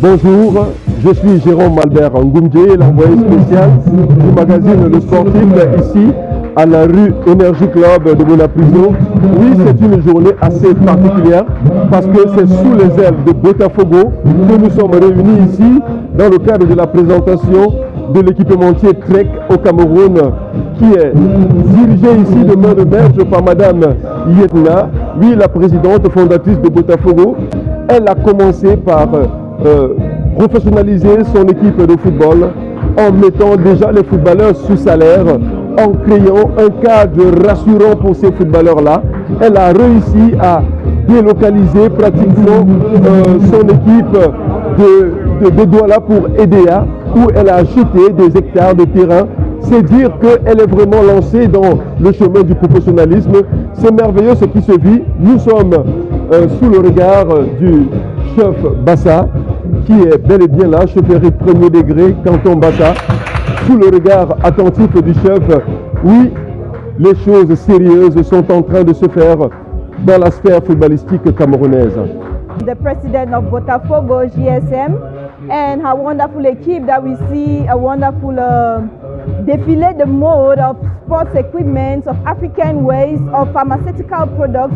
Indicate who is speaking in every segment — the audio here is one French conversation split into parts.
Speaker 1: Bonjour, je suis Jérôme Albert Ngoumdje, l'envoyé spécial du magazine Le Sportif ici à la rue Énergie Club de Bonapuzo. Oui, c'est une journée assez particulière parce que c'est sous les ailes de Botafogo que nous sommes réunis ici dans le cadre de la présentation de l'équipementier Trek au Cameroun qui est dirigé ici de main de maître par Madame Yetna, oui, la présidente fondatrice de Botafogo. Elle a commencé par professionnaliser son équipe de football en mettant déjà les footballeurs sous salaire, en créant un cadre rassurant pour ces footballeurs-là. Elle a réussi à délocaliser pratiquement son équipe de Douala pour EDEA, où elle a acheté des hectares de terrain. C'est dire qu'elle est vraiment lancée dans le chemin du professionnalisme. C'est merveilleux ce qui se vit. Nous sommes sous le regard du chef Bassa, qui est bel et bien là, chefferie premier degré, canton Bassa, sous le regard attentif du chef. Oui, les choses sérieuses sont en train de se faire dans la sphère footballistique camerounaise.
Speaker 2: The president of Botafogo GSM and her wonderful equipe that we see, a wonderful défilé de mode of sports equipment, of African waste, of pharmaceutical products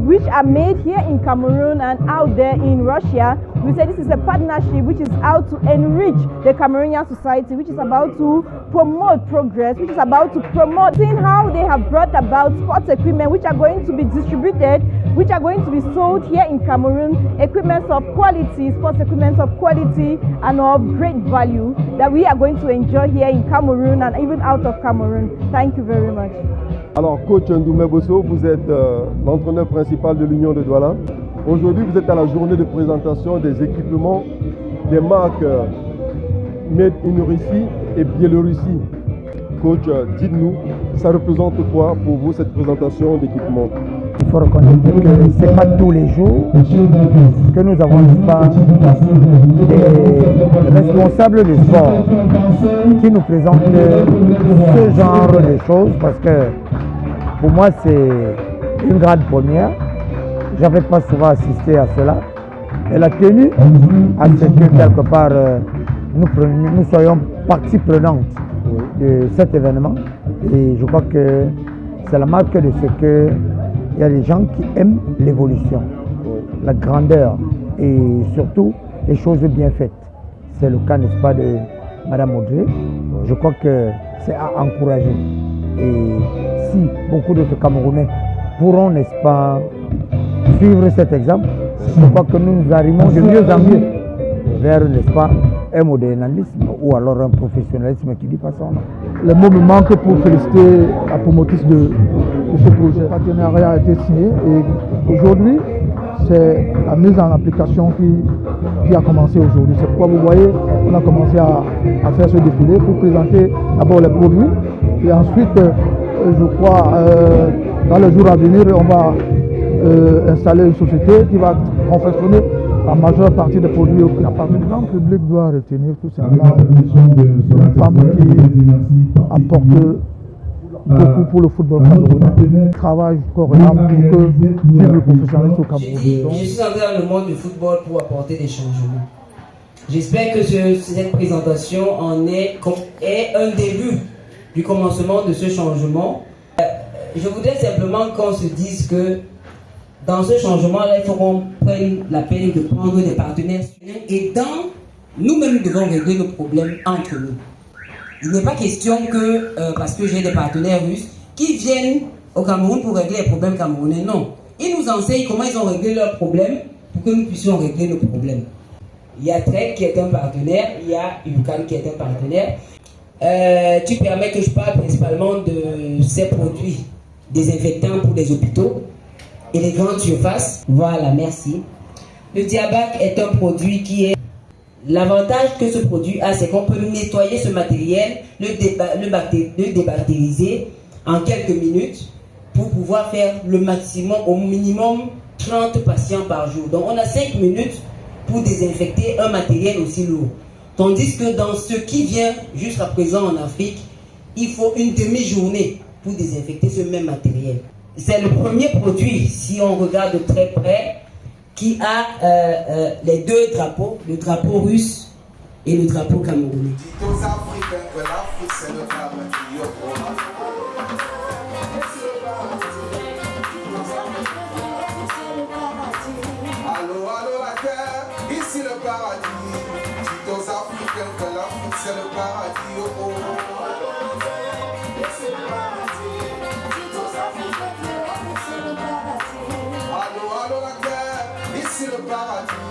Speaker 2: which are made here in Cameroon and out there in Russia. We say this is a partnership which is out to enrich the Cameroonian society, which is about to promote progress, which is about to promote seeing how they have brought about sports equipment which are going to be distributed, which are going to be sold here in Cameroon, equipment of quality, sports equipment of quality and of great value that we are going to enjoy here in Cameroon and even out of Cameroon. Thank you very much.
Speaker 1: Alors, coach Ndoumé Bosso, vous êtes l'entraîneur principal de l'Union de Douala. Aujourd'hui, vous êtes à la journée de présentation des équipements des marques Made in Russie et Biélorussie. Coach, dites-nous, ça représente quoi pour vous cette présentation d'équipements?
Speaker 3: Il faut reconnaître que ce n'est pas tous les jours que nous avons pas des responsables du sport qui nous présentent ce genre de choses parce que pour moi c'est une grande première. Je n'avais pas souvent assisté à cela. Elle a tenu à ce que quelque part nous soyons partie prenante de cet événement et je crois que c'est la marque de ce que il y a des gens qui aiment l'évolution, la grandeur et surtout les choses bien faites. C'est le cas, n'est-ce pas, de Madame Audrey. Je crois que c'est à encourager. Et si beaucoup d'autres Camerounais pourront, n'est-ce pas, suivre cet exemple, je crois que nous nous arrimons de mieux en mieux vers, n'est-ce pas, un modernisme ou alors un professionnalisme qui dit pas son nom.
Speaker 4: Le mot me manque pour féliciter la promotrice de ce projet. Le partenariat a été signé et aujourd'hui, c'est la mise en application qui a commencé aujourd'hui. C'est pourquoi vous voyez, on a commencé à faire ce défilé pour présenter d'abord les produits et ensuite, je crois, dans les jours à venir, on va installer une société qui va confectionner la majeure partie des produits à partir du grand public doit retenir tout simplement une femme qui apporte beaucoup pour le football camerounais. Travaille correctement pour que vive le professionnalisme au Cameroun.
Speaker 5: Je suis entré dans le monde du football pour apporter des changements. J'espère que cette présentation est un début du commencement de ce changement. Je voudrais simplement qu'on se dise que dans ce changement-là, il faut qu'on prenne la peine de prendre des partenaires et nous-mêmes devons régler nos problèmes entre nous. Il n'est pas question que, parce que j'ai des partenaires russes, qui viennent au Cameroun pour régler les problèmes camerounais. Non. Ils nous enseignent comment ils ont réglé leurs problèmes pour que nous puissions régler nos problèmes. Il y a Trek qui est un partenaire, il y a Ucan qui est un partenaire. Tu permets que je parle principalement de ces produits désinfectants pour les hôpitaux et les grandes surfaces. Voilà, merci. Le Diabac est un produit qui est... L'avantage que ce produit a, c'est qu'on peut nettoyer ce matériel, le débactériser en quelques minutes pour pouvoir faire le maximum, au minimum 30 patients par jour. Donc on a 5 minutes pour désinfecter un matériel aussi lourd. Tandis que dans ce qui vient jusqu'à présent en Afrique, il faut une demi-journée pour désinfecter ce même matériel. C'est le premier produit, si on regarde de très près, qui a les deux drapeaux, le drapeau russe et le drapeau camerounais.
Speaker 6: Dites aux Africains que l'Afrique c'est le paradis. Allô, allô la terre, ici le paradis. Dites aux Africains que l'Afrique c'est le paradis. Oh, oh. Allô, allô la terre, ici le paradis.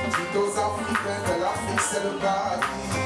Speaker 6: Dites aux Africains que l'Afrique c'est le paradis.